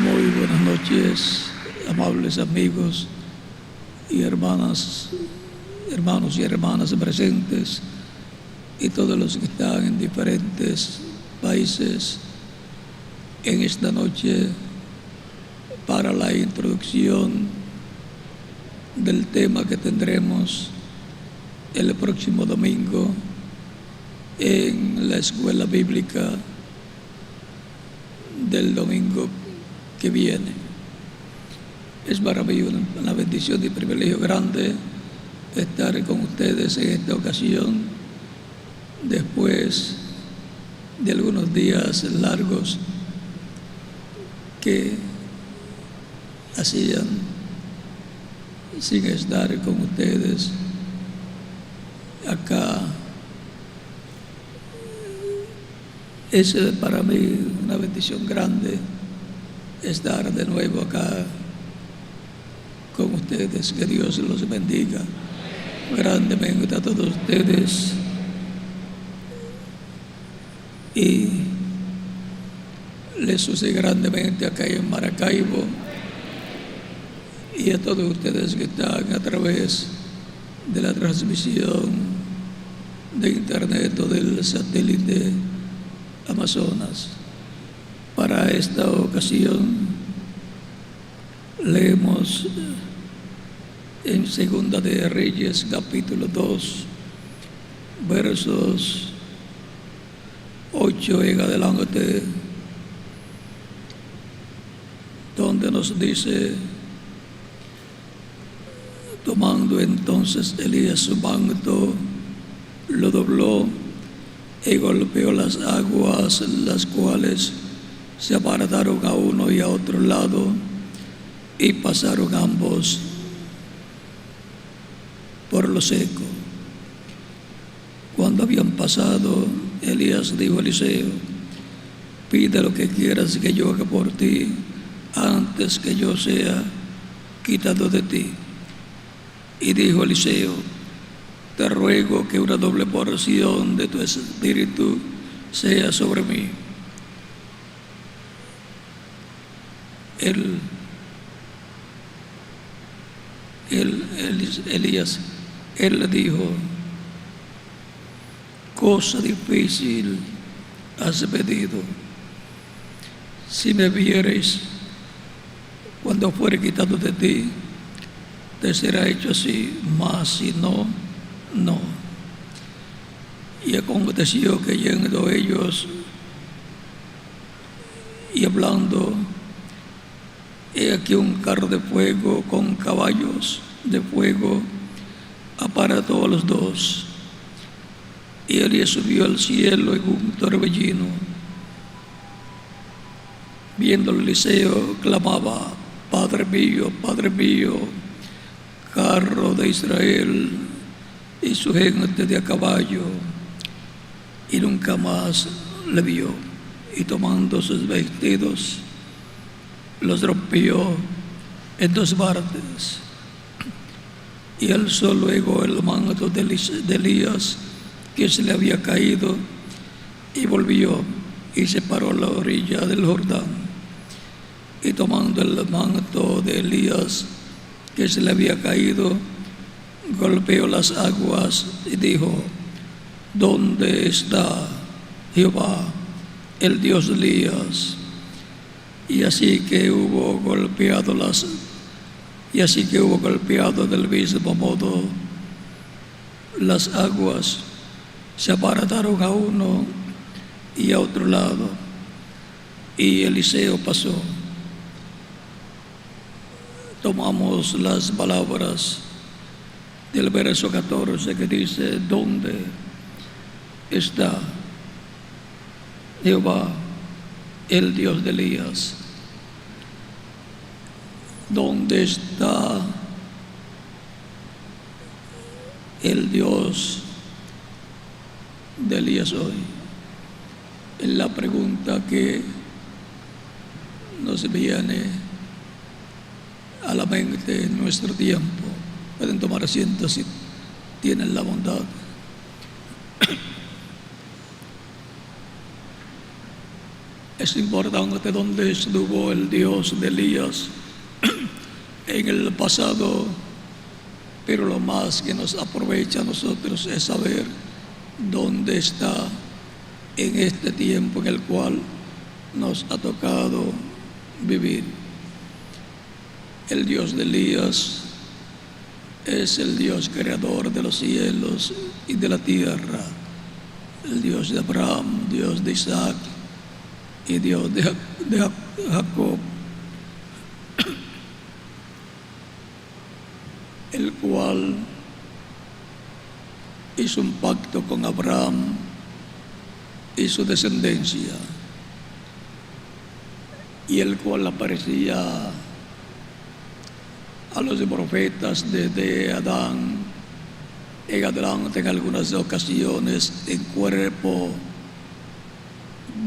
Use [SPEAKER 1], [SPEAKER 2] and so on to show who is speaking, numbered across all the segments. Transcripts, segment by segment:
[SPEAKER 1] Muy buenas noches, amables amigos y hermanas, hermanos y hermanas presentes y todos los que están en diferentes países en esta noche para la introducción del tema que tendremos el próximo domingo en la escuela bíblica del domingo que viene. Es para mí una bendición y privilegio grande estar con ustedes en esta ocasión después de algunos días largos que hacían sin estar con ustedes acá. Es para mí una bendición grande estar de nuevo acá con ustedes. Que Dios los bendiga grandemente a todos ustedes y les use grandemente acá en Maracaibo y a todos ustedes que están a través de la transmisión de internet o del satélite Amazonas. Para esta ocasión leemos en Segunda de Reyes capítulo 2 versos 8 en adelante, donde nos dice: tomando entonces Elías su manto, lo dobló y golpeó las aguas, las cuales se apartaron a uno y a otro lado, y pasaron ambos por lo seco. Cuando habían pasado, Elías dijo a Eliseo: pide lo que quieras que yo haga por ti antes que yo sea quitado de ti. Y dijo Eliseo: te ruego que una doble porción de tu espíritu sea sobre mí. Elías le dijo: cosa difícil has pedido. Si me vieres cuando fuere quitado de ti, te será hecho así, mas si no, no. Y aconteció que yendo ellos y hablando, he aquí un carro de fuego con caballos de fuego aparató a los dos. Y Elías subió al cielo en un torbellino. Viéndolo Eliseo, clamaba: Padre mío, carro de Israel y su gente de a caballo. Y nunca más le vio. Y tomando sus vestidos, los rompió en dos partes. Y alzó luego el manto de Elías que se le había caído, y volvió y se paró a la orilla del Jordán. Y tomando el manto de Elías que se le había caído, golpeó las aguas y dijo: ¿dónde está Jehová, el Dios de Elías? Y así que hubo golpeado del mismo modo las aguas, se apartaron a uno y a otro lado, y Eliseo pasó. Tomamos las palabras del verso 14 que dice: ¿dónde está Jehová, el Dios de Elías? ¿Dónde está el Dios de Elías hoy? Es la pregunta que nos viene a la mente en nuestro tiempo. Pueden tomar asiento si tienen la bondad. es importante dónde estuvo el Dios de Elías en el pasado, pero lo más que nos aprovecha a nosotros es saber dónde está en este tiempo en el cual nos ha tocado vivir. El Dios de Elías es el Dios creador de los cielos y de la tierra, el Dios de Abraham, Dios de Isaac y Dios de Jacob, el cual hizo un pacto con Abraham y su descendencia, y el cual aparecía a los profetas desde Adán en adelante en algunas ocasiones en cuerpo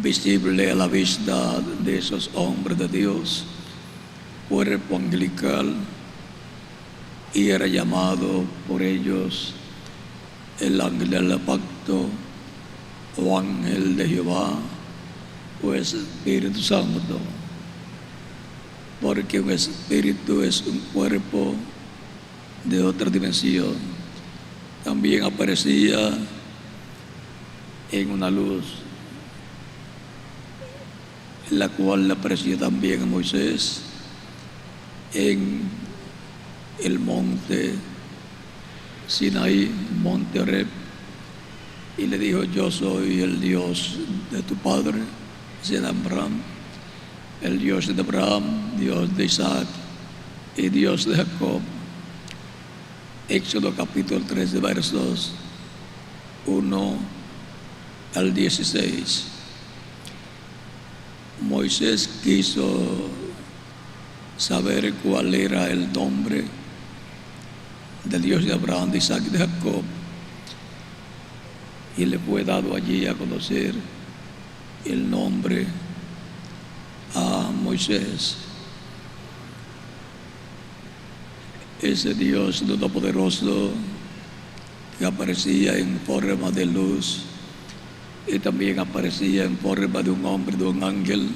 [SPEAKER 1] visible a la vista de esos hombres de Dios, cuerpo angelical, y era llamado por ellos el ángel del pacto o ángel de Jehová o Espíritu Santo, porque un espíritu es un cuerpo de otra dimensión. También aparecía en una luz, en la cual le aparecía también a Moisés en el monte Sinaí, monte Horeb, y le dijo: yo soy el Dios de tu padre, de Abraham, el Dios de Abraham, Dios de Isaac y Dios de Jacob. Éxodo capítulo 13, versos 1 al 16. Moisés quiso saber cuál era el nombre del Dios de Abraham, de Isaac y de Jacob, y le fue dado allí a conocer el nombre a Moisés. Ese Dios todopoderoso que aparecía en forma de luz y también aparecía en forma de un hombre, de un ángel,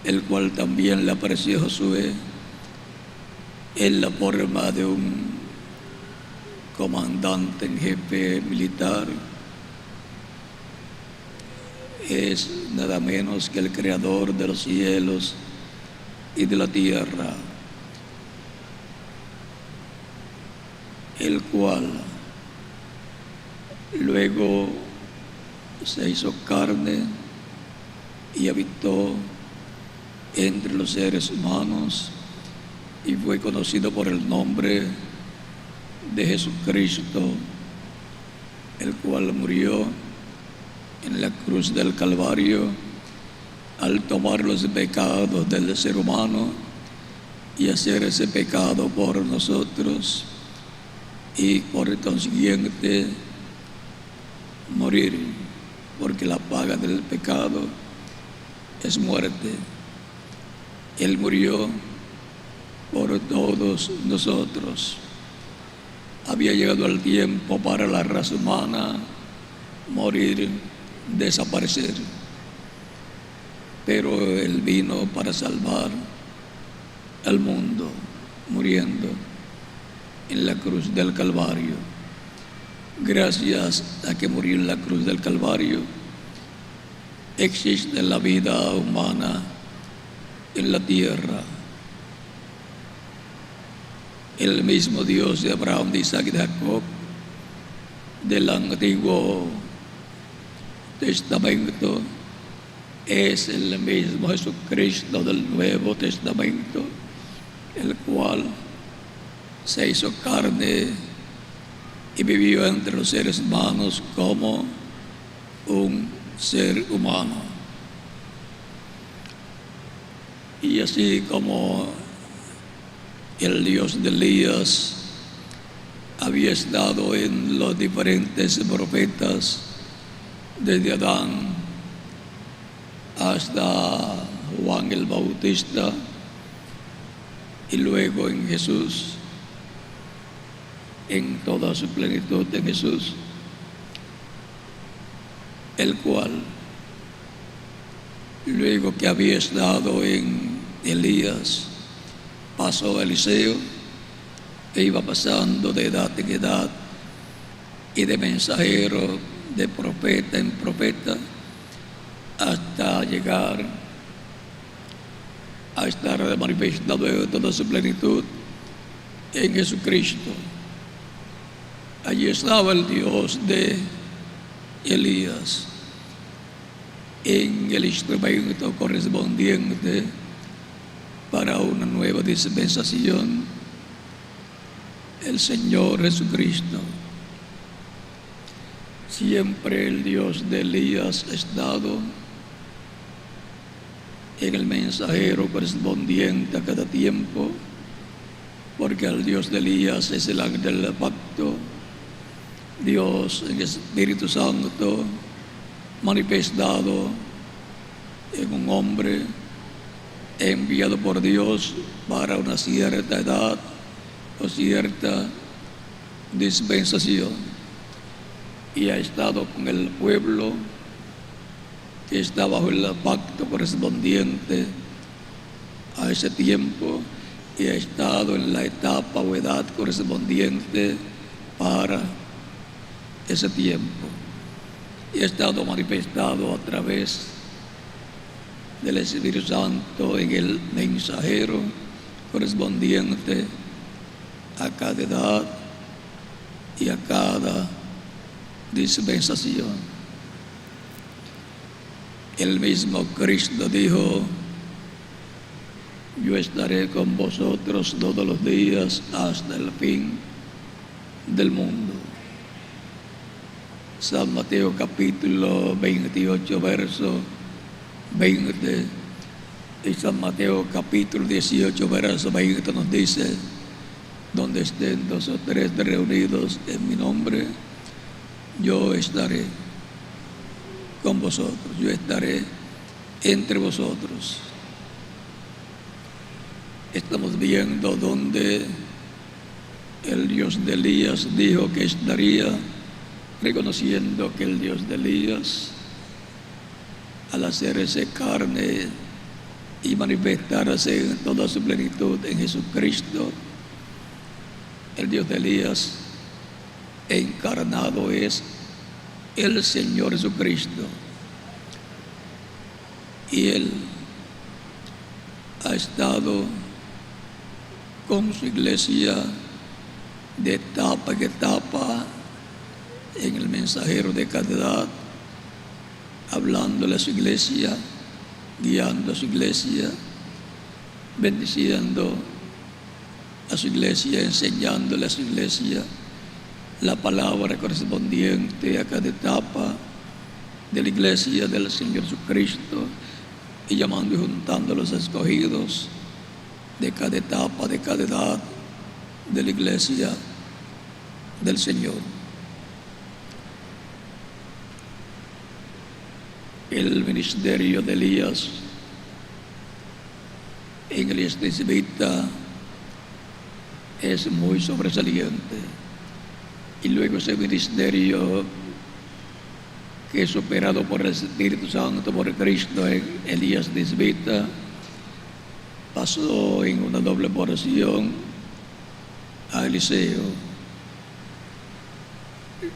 [SPEAKER 1] el cual también le apareció a Josué en la forma de un comandante en jefe militar, es nada menos que el creador de los cielos y de la tierra, el cual luego se hizo carne y habitó entre los seres humanos y fue conocido por el nombre de Jesucristo, el cual murió en la cruz del Calvario al tomar los pecados del ser humano y hacer ese pecado por nosotros, y por consiguiente morir, porque la paga del pecado es muerte. Él murió por todos nosotros. Había llegado el tiempo para la raza humana morir, desaparecer, pero Él vino para salvar al mundo, muriendo en la cruz del Calvario. Gracias a que murió en la cruz del Calvario, existe la vida humana en la tierra. El mismo Dios de Abraham, de Isaac y de Jacob, del Antiguo Testamento, es el mismo Jesucristo del Nuevo Testamento, el cual se hizo carne y vivió entre los seres humanos como un ser humano. Y así como el Dios de Elías había estado en los diferentes profetas, desde Adán hasta Juan el Bautista, y luego en Jesús, en toda su plenitud en Jesús, el cual Luego que había estado en Elías, pasó a Eliseo, e iba pasando de edad en edad y de mensajero, de profeta en profeta, hasta llegar a estar manifestado en toda su plenitud en Jesucristo. Allí estaba el Dios de Elías, en el instrumento correspondiente para una nueva dispensación, el Señor Jesucristo. Siempre el Dios de Elías ha estado en el mensajero correspondiente a cada tiempo, porque el Dios de Elías es el ángel del pacto, Dios en el Espíritu Santo manifestado en un hombre enviado por Dios para una cierta edad o cierta dispensación, y ha estado con el pueblo que está bajo el pacto correspondiente a ese tiempo, y ha estado en la etapa o edad correspondiente para ese tiempo, y ha estado manifestado a través del Espíritu Santo en el mensajero correspondiente a cada edad y a cada dispensación. El mismo Cristo dijo: yo estaré con vosotros todos los días hasta el fin del mundo. San Mateo capítulo 28 verso 20 y San Mateo capítulo 18 verso 20 nos dice: donde estén 2 o 3 reunidos en mi nombre, yo estaré con vosotros, yo estaré entre vosotros. Estamos viendo donde el Dios de Elías dijo que estaría, reconociendo que el Dios de Elías, al hacerse carne y manifestarse en toda su plenitud en Jesucristo, el Dios de Elías encarnado es el Señor Jesucristo, y Él ha estado con su iglesia de etapa en etapa en el mensajero de cada edad, hablándole a su iglesia, guiando a su iglesia, bendiciendo a su iglesia, enseñándole a su iglesia la palabra correspondiente a cada etapa de la iglesia del Señor Jesucristo, y llamando y juntando a los escogidos de cada etapa, de cada edad de la iglesia del Señor. El ministerio de Elías en el israelita es muy sobresaliente, y luego ese ministerio que es operado por el Espíritu Santo, por Cristo en Elías israelita, pasó en una doble porción a Eliseo.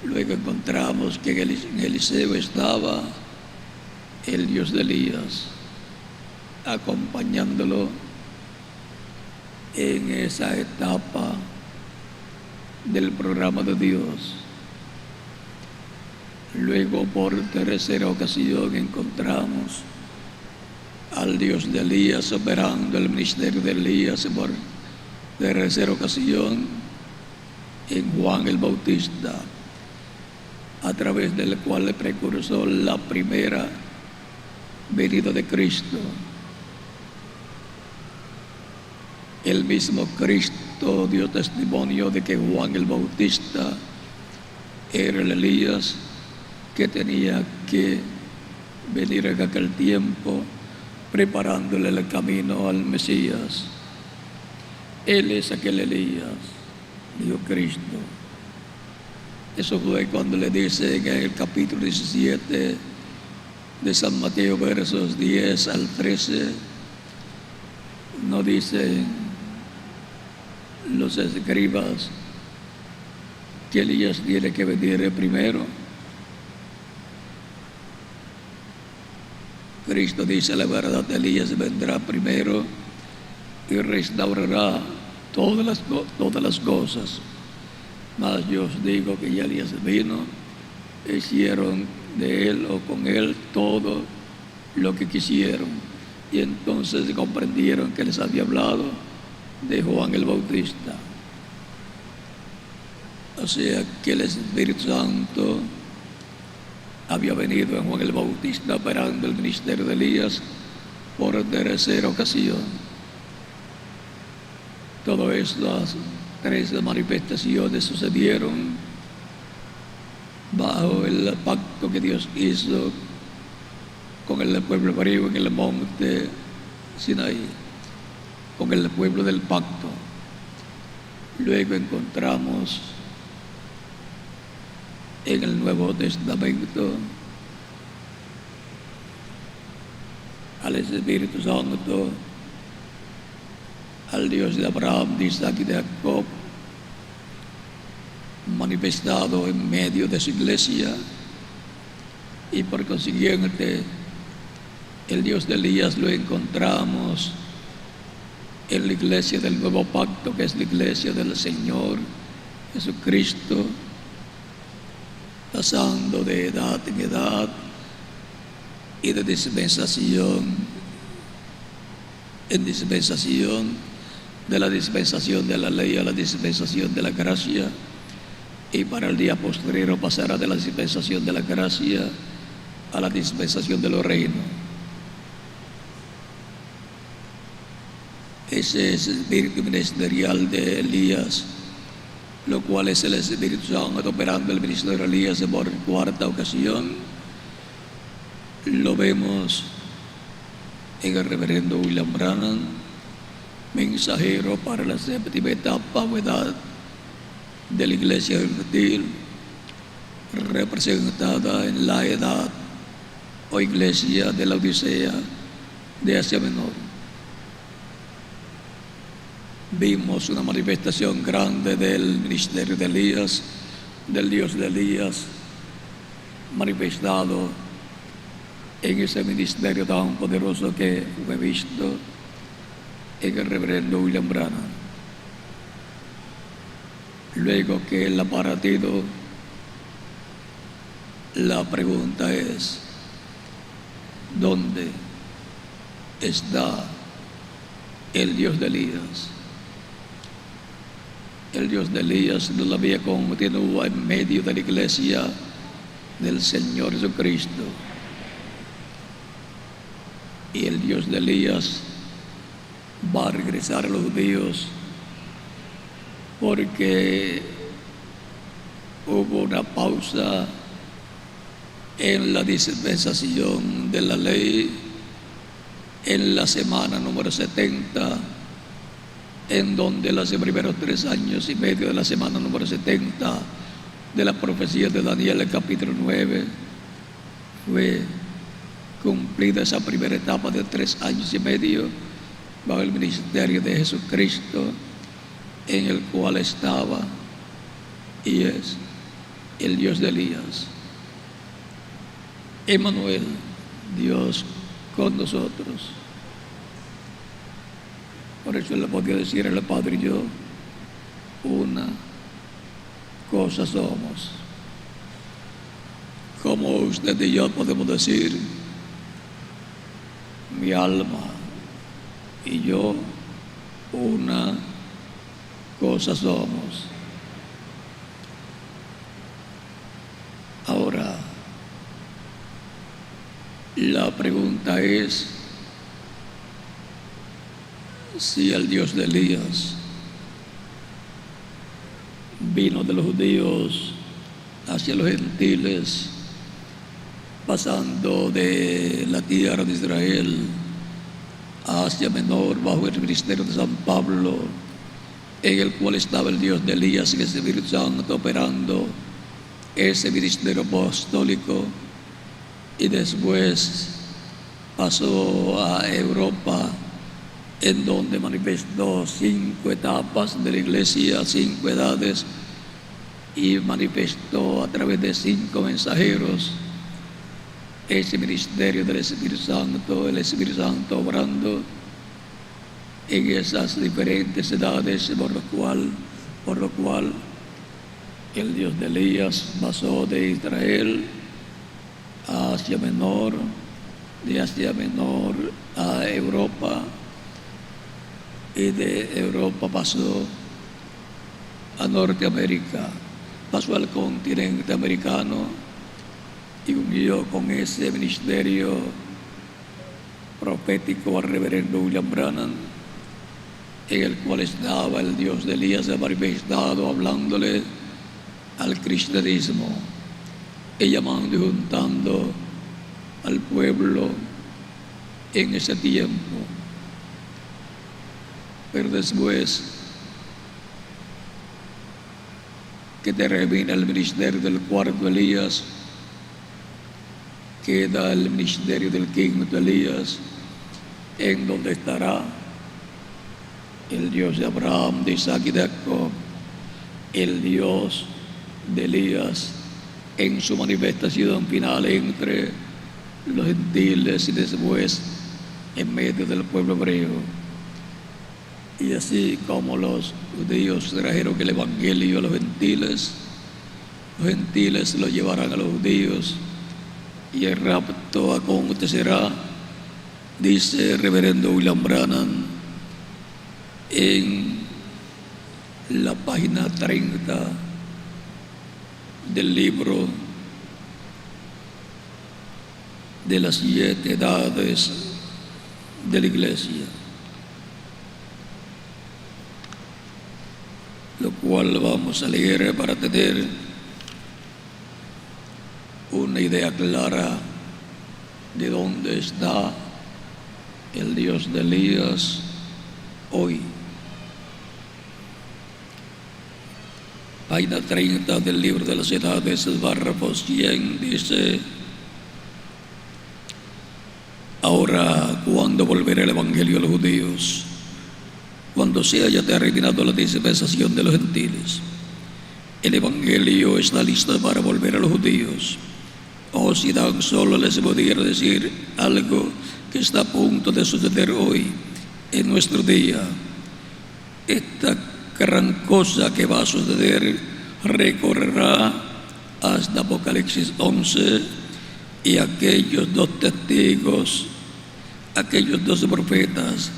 [SPEAKER 1] Luego encontramos que en Eliseo estaba el Dios de Elías, acompañándolo en esa etapa del programa de Dios. Luego, por tercera ocasión, encontramos al Dios de Elías operando el ministerio de Elías por tercera ocasión en Juan el Bautista, a través del cual le precursó la primera venida de Cristo. El mismo Cristo dio testimonio de que Juan el Bautista era el Elías que tenía que venir en aquel tiempo, preparándole el camino al Mesías. Él es aquel Elías, dijo Cristo. Eso fue cuando le dice en el capítulo 17 de San Mateo, versos 10 al 13, no dicen los escribas que Elías tiene que venir primero. Cristo dice la verdad: Elías vendrá primero y restaurará todas las cosas. Mas yo os digo que ya Elías vino, hicieron de él o con él todo lo que quisieron, y entonces comprendieron que les había hablado de Juan el Bautista. O sea que el Espíritu Santo había venido en Juan el Bautista operando el ministerio de Elías por tercera ocasión. Todas estas tres manifestaciones sucedieron bajo el pacto que Dios hizo con el pueblo hebreo en el monte Sinaí, con el pueblo del pacto. Luego encontramos en el Nuevo Testamento al Espíritu Santo, al Dios de Abraham, de Isaac y de Jacob, manifestado en medio de su iglesia, y por consiguiente el Dios de Elías lo encontramos en la iglesia del nuevo pacto, que es la iglesia del Señor Jesucristo, pasando de edad en edad y de dispensación en dispensación, de la dispensación de la ley a la dispensación de la gracia, y para el día postrero pasará de la dispensación de la gracia a la dispensación de los reinos. Ese es el espíritu ministerial de Elías, lo cual es el Espíritu Santo operando el ministerio de Elías por cuarta ocasión. Lo vemos en el reverendo William Branham, mensajero para la séptima etapa o edad de la iglesia infantil, representada en la edad o iglesia de la Odisea de Asia Menor. Vimos una manifestación grande del ministerio de Elías, del Dios de Elías, manifestado en ese ministerio tan poderoso que fue visto en el reverendo William Branham. Luego que él ha partido, la pregunta es: ¿dónde está el Dios de Elías? El Dios de Elías todavía continúa en medio de la iglesia del Señor Jesucristo. Y el Dios de Elías va a regresar a los judíos, porque hubo una pausa en la dispensación de la ley en la semana número 70, en donde los primeros 3 años y medio de la semana número 70 de la profecía de Daniel, el capítulo 9, fue cumplida esa primera etapa de 3 años y medio bajo el ministerio de Jesucristo, en el cual estaba y es el Dios de Elías. Emmanuel, Dios con nosotros. Por eso le podía decir al Padre y yo: una cosa somos. Como usted y yo podemos decir: mi alma y yo, una cosa somos. Ahora, la pregunta es si el Dios de Elías vino de los judíos hacia los gentiles, pasando de la tierra de Israel a Asia Menor bajo el ministerio de San Pablo, en el cual estaba el Dios de Elías y el Espíritu Santo operando ese ministerio apostólico, y después pasó a Europa, en donde manifestó 5 etapas de la iglesia, 5 edades, y manifestó a través de 5 mensajeros ese ministerio del Espíritu Santo, el Espíritu Santo obrando en esas diferentes edades, por lo cual el Dios de Elías pasó de Israel a Asia Menor, de Asia Menor a Europa, y de Europa pasó a Norteamérica, pasó al continente americano y unió con ese ministerio profético al reverendo William Branham, en el cual estaba el Dios de Elías manifestado, hablándole al cristianismo y llamando y juntando al pueblo en ese tiempo. Pero después que termina el ministerio del cuarto Elías, queda el ministerio del quinto Elías, en donde estará el Dios de Abraham, de Isaac y de Jacob, el Dios de Elías en su manifestación final entre los gentiles y después en medio del pueblo hebreo. Y así como los judíos trajeron el evangelio a los gentiles lo llevarán a los judíos, y el rapto acontecerá, dice el reverendo William Branham en la página 30 del libro de las 7 edades de la iglesia, lo cual vamos a leer para tener una idea clara de dónde está el Dios de Elías hoy. Página 30 del libro de las edades, el párrafo 100, dice: ahora, ¿cuándo volverá el evangelio a los judíos? Cuando se haya terminado la dispensación de los gentiles. El evangelio está listo para volver a los judíos. O si tan solo les pudiera decir algo que está a punto de suceder hoy, en nuestro día. Esta gran cosa que va a suceder recorrerá hasta Apocalipsis 11, y aquellos 2 testigos, aquellos 2 profetas,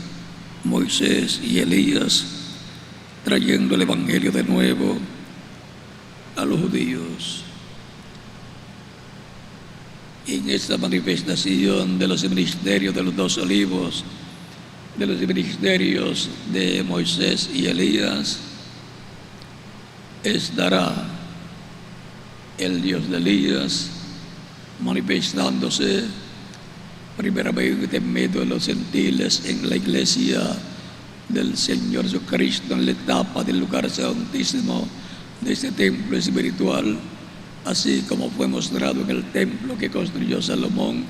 [SPEAKER 1] Moisés y Elías, trayendo el evangelio de nuevo a los judíos. En esta manifestación de los ministerios de los 2 olivos, de los ministerios de Moisés y Elías, estará el Dios de Elías manifestándose primeramente en medio de los gentiles en la iglesia del Señor Jesucristo, en la etapa del lugar santísimo de este templo espiritual, así como fue mostrado en el templo que construyó Salomón,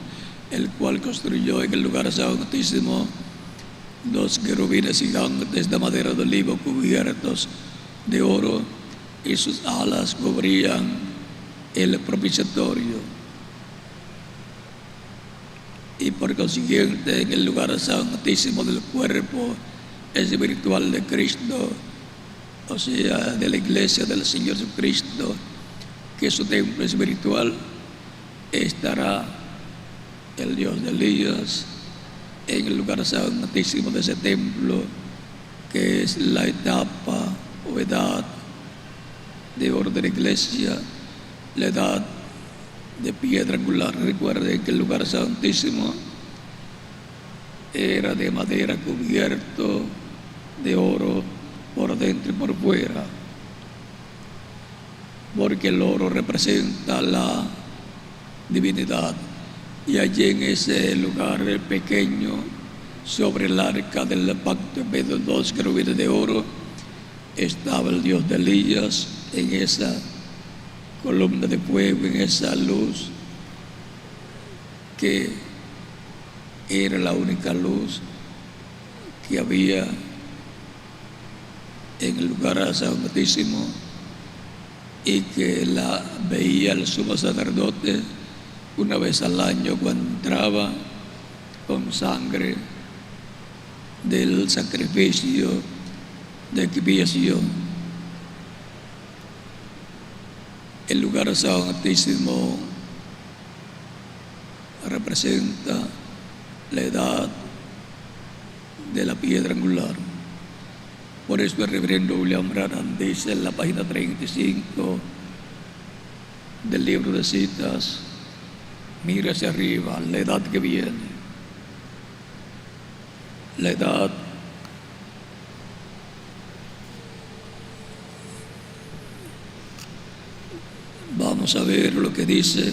[SPEAKER 1] el cual construyó en el lugar santísimo 2 querubines gigantes de madera de olivo cubiertos de oro, y sus alas cubrían el propiciatorio. Y por consiguiente, en el lugar santísimo del cuerpo espiritual de Cristo, o sea, de la iglesia del Señor Jesucristo, que es su templo espiritual, estará el Dios de Elías en el lugar santísimo de ese templo, que es la etapa o edad de oro de la iglesia, la edad de piedra angular. Recuerden que el lugar santísimo era de madera cubierto de oro por dentro y por fuera, porque el oro representa la divinidad. Y allí en ese lugar pequeño, sobre el arca del pacto, en medio de 2 querubines de oro, estaba el Dios de Elías en esa columna de fuego, en esa luz que era la única luz que había en el lugar santísimo y que la veía el sumo sacerdote una vez al año cuando entraba con sangre del sacrificio de expiación. El lugar santísimo representa la edad de la piedra angular. Por eso el reverendo William Branham dice en la página 35 del libro de citas: mira hacia arriba, la edad que viene. La edad vamos a ver lo que dice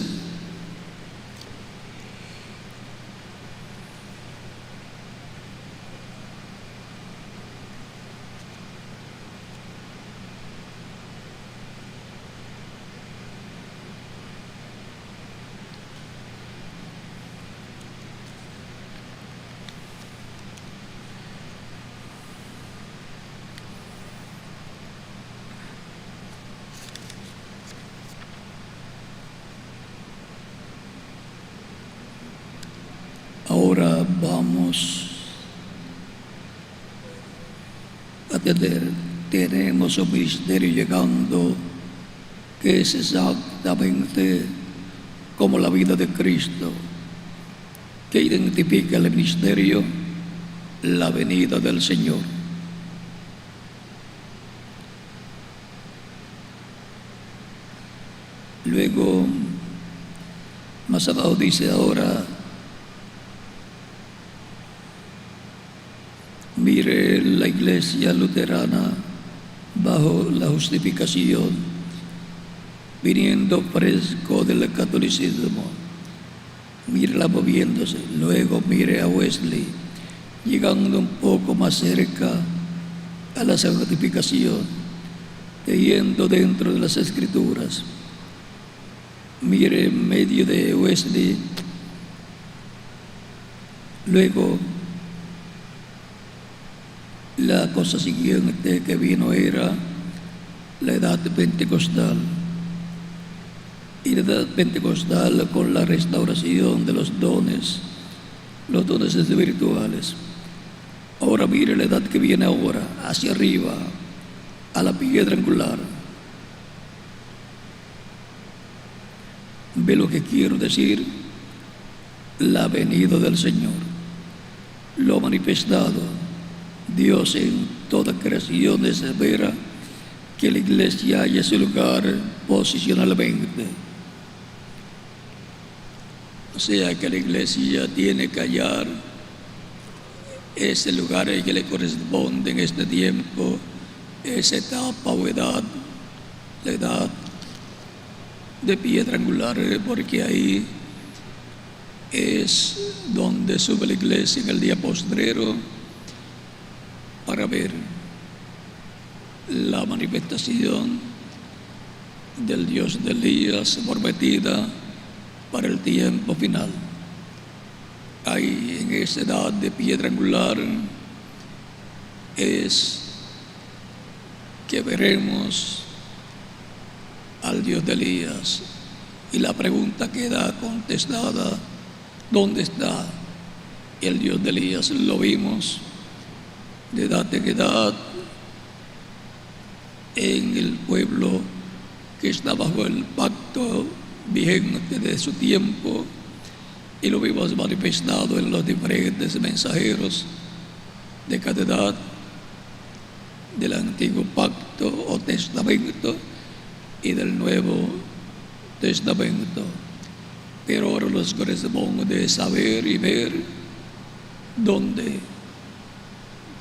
[SPEAKER 1] Ahora vamos a tenemos un ministerio llegando que es exactamente como la vida de Cristo, que identifica el ministerio, la venida del Señor. Luego, más abajo dice ahora, mire la iglesia luterana bajo la justificación, viniendo fresco del catolicismo, mírela moviéndose. Luego mire a Wesley, llegando un poco más cerca a la santificación, yendo dentro de las Escrituras. Mire en medio de Wesley, luego la cosa siguiente que vino era la edad pentecostal. Y la edad pentecostal con la restauración de los dones espirituales. Ahora mire la edad que viene ahora, hacia arriba, a la piedra angular. ¿Ve lo que quiero decir? La venida del Señor, lo manifestado Dios en toda creación espera que la iglesia haya su lugar posicionalmente. O sea que la iglesia tiene que hallar ese lugar que le corresponde en este tiempo, esa etapa o edad, la edad de piedra angular, porque ahí es donde sube la iglesia en el día postrero para ver la manifestación del Dios de Elías prometida para el tiempo final. Ahí en esa edad de piedra angular es que veremos al Dios de Elías, y la pregunta queda contestada: ¿dónde está el Dios de Elías? Lo vimos de edad en edad en el pueblo que está bajo el pacto vigente de su tiempo, y lo vimos manifestado en los diferentes mensajeros de cada edad del antiguo pacto o testamento y del Nuevo Testamento. Pero ahora nos corresponde saber y ver dónde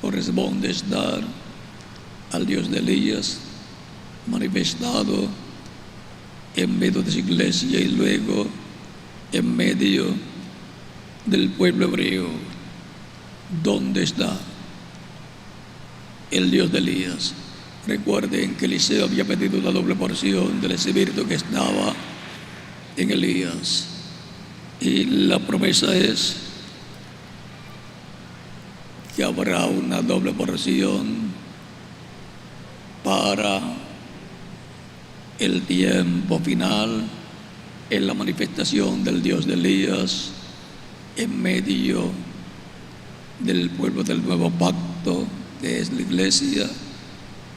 [SPEAKER 1] corresponde estar al Dios de Elías manifestado en medio de su iglesia y luego en medio del pueblo hebreo. ¿Dónde está el Dios de Elías? Recuerden que Eliseo había pedido una doble porción del espíritu que estaba en Elías. Y la promesa es que habrá una doble porción para el tiempo final, en la manifestación del Dios de Elías en medio del pueblo del nuevo pacto, que es la iglesia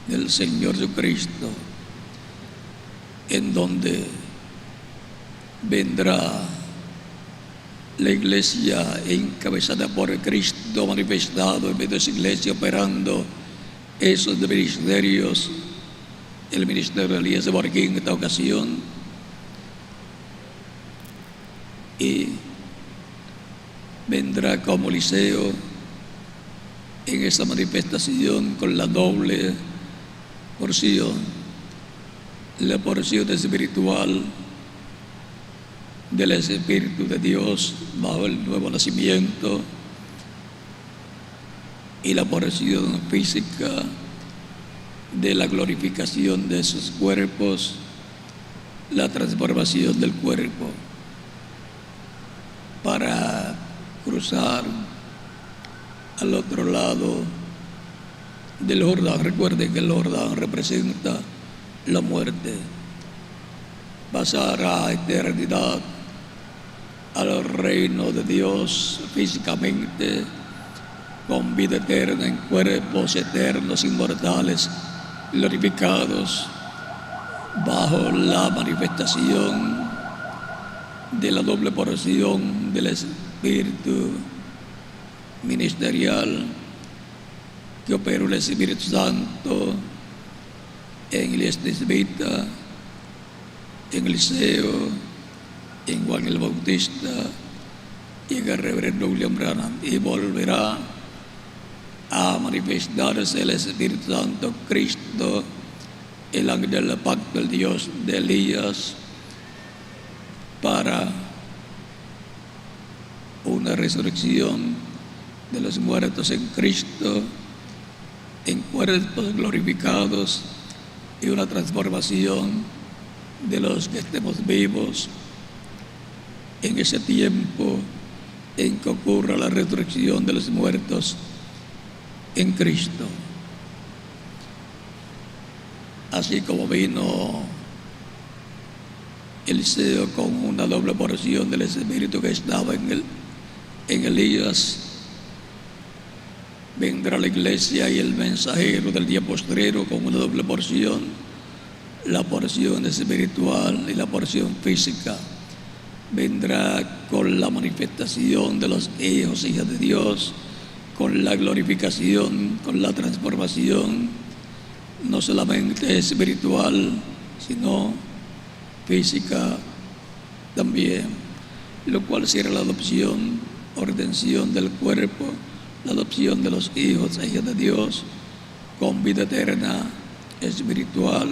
[SPEAKER 1] del Señor Jesucristo, en donde vendrá la iglesia encabezada por Cristo manifestado en medio de esa iglesia, operando esos ministerios, el ministerio de Elías de Borquín en esta ocasión, y vendrá como Eliseo en esa manifestación con la doble porción, la porción espiritual del Espíritu de Dios bajo el nuevo nacimiento, y la porción física de la glorificación de sus cuerpos, la transformación del cuerpo, para cruzar al otro lado del Jordán. Recuerden que el Jordán representa la muerte. Pasar a eternidad al reino de Dios físicamente, con vida eterna en cuerpos eternos, inmortales, glorificados, bajo la manifestación de la doble porción del Espíritu ministerial que operó el Espíritu Santo en Elías Tisbita, en Eliseo, en Juan el Bautista y en el reverendo William Branham, y volverá a manifestarse el Espíritu Santo, Cristo, el ángel del pacto, el Dios de Elías, para una resurrección de los muertos en Cristo, en cuerpos glorificados, y una transformación de los que estemos vivos en ese tiempo en que ocurra la resurrección de los muertos en Cristo. Así como vino Eliseo con una doble porción del Espíritu que estaba en Elías, vendrá la iglesia y el mensajero del día postrero con una doble porción, la porción espiritual y la porción física. Vendrá con la manifestación de los hijos e hijas de Dios, con la glorificación, con la transformación, no solamente espiritual, sino física también, lo cual será la adopción, ordenación del cuerpo, la adopción de los hijos e hijas de Dios con vida eterna, espiritual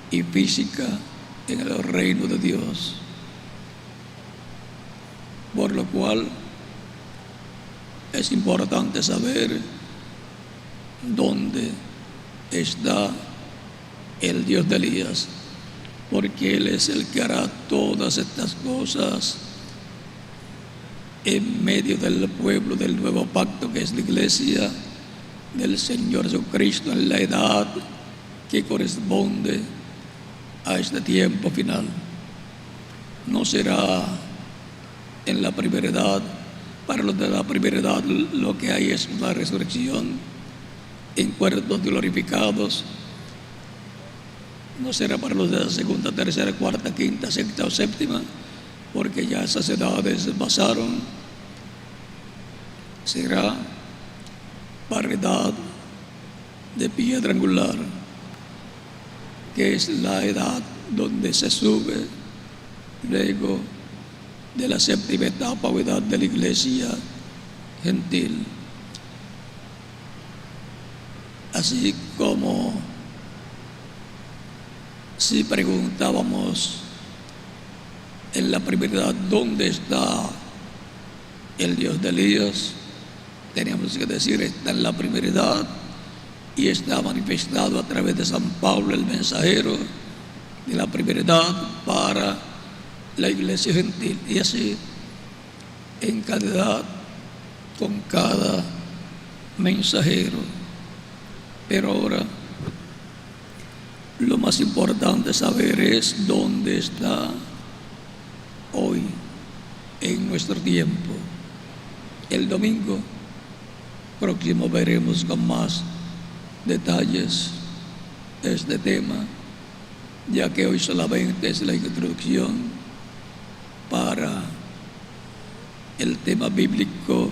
[SPEAKER 1] y física en el reino de Dios. Por lo cual es importante saber dónde está el Dios de Elías, porque Él es el que hará todas estas cosas en medio del pueblo del nuevo pacto, que es la iglesia del Señor Jesucristo, en la edad que corresponde a este tiempo final. No será en la primera edad. Para los de la primera edad lo que hay es una resurrección en cuerpos glorificados. No será para los de la segunda, tercera, cuarta, quinta, sexta o séptima, porque ya esas edades pasaron. Será para edad de piedra angular, que es la edad donde se sube luego de la séptima etapa o edad de la iglesia gentil. Así como si preguntábamos en la primera edad dónde está el Dios de Elías, teníamos que decir está en la primera edad y está manifestado a través de San Pablo, el mensajero de la primera edad para la iglesia gentil. Y así en calidad con cada mensajero. Pero ahora lo más importante saber es dónde está hoy en nuestro tiempo. El domingo próximo veremos con más detalles este tema, ya que hoy solamente es la introducción para el tema bíblico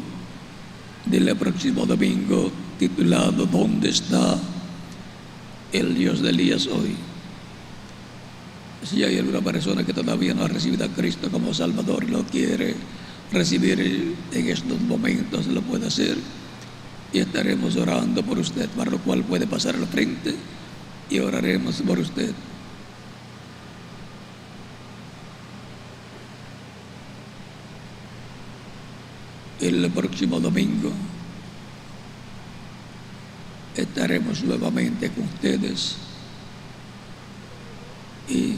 [SPEAKER 1] del próximo domingo, titulado ¿Dónde está el Dios de Elías hoy? Si hay alguna persona que todavía no ha recibido a Cristo como Salvador y lo quiere recibir en estos momentos, lo puede hacer, y estaremos orando por usted, para lo cual puede pasar al frente y oraremos por usted. El próximo domingo estaremos nuevamente con ustedes, y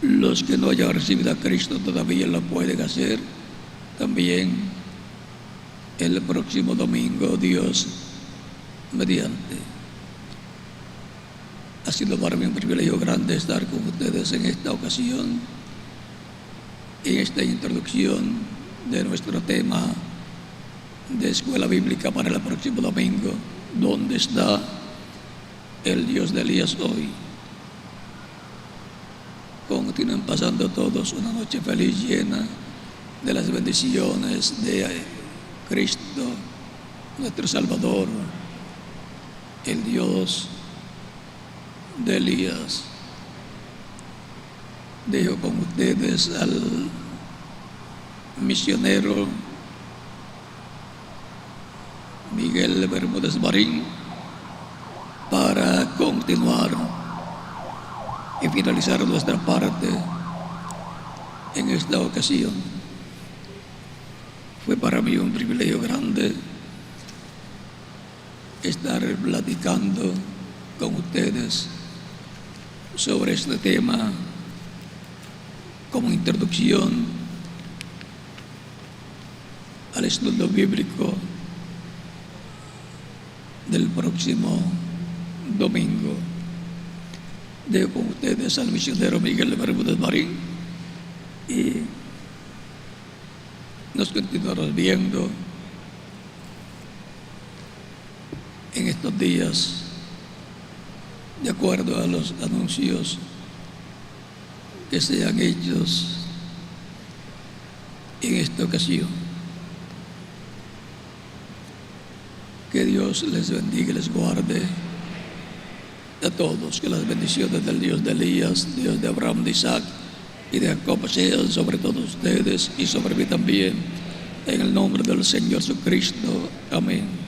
[SPEAKER 1] los que no hayan recibido a Cristo todavía lo pueden hacer también el próximo domingo, Dios mediante. Ha sido para mí un privilegio grande estar con ustedes en esta ocasión, en esta introducción de nuestro tema de escuela bíblica para el próximo domingo. ¿Dónde está el Dios de Elías hoy? Continúen pasando todos una noche feliz, llena de las bendiciones de Cristo, nuestro Salvador, el Dios de Elías. Dejo con ustedes al misionero Miguel Bermúdez Marín para continuar y finalizar nuestra parte en esta ocasión. Fue para mí un privilegio grande estar platicando con ustedes sobre este tema como introducción al estudio bíblico del próximo domingo. Dejo con ustedes al misionero Miguel Bermúdez Marín y nos continuaremos viendo en estos días de acuerdo a los anuncios que sean hechos en esta ocasión. Que Dios les bendiga y les guarde a todos, que las bendiciones del Dios de Elías, Dios de Abraham, de Isaac y de Jacob sean sobre todos ustedes y sobre mí también, en el nombre del Señor Jesucristo. Amén.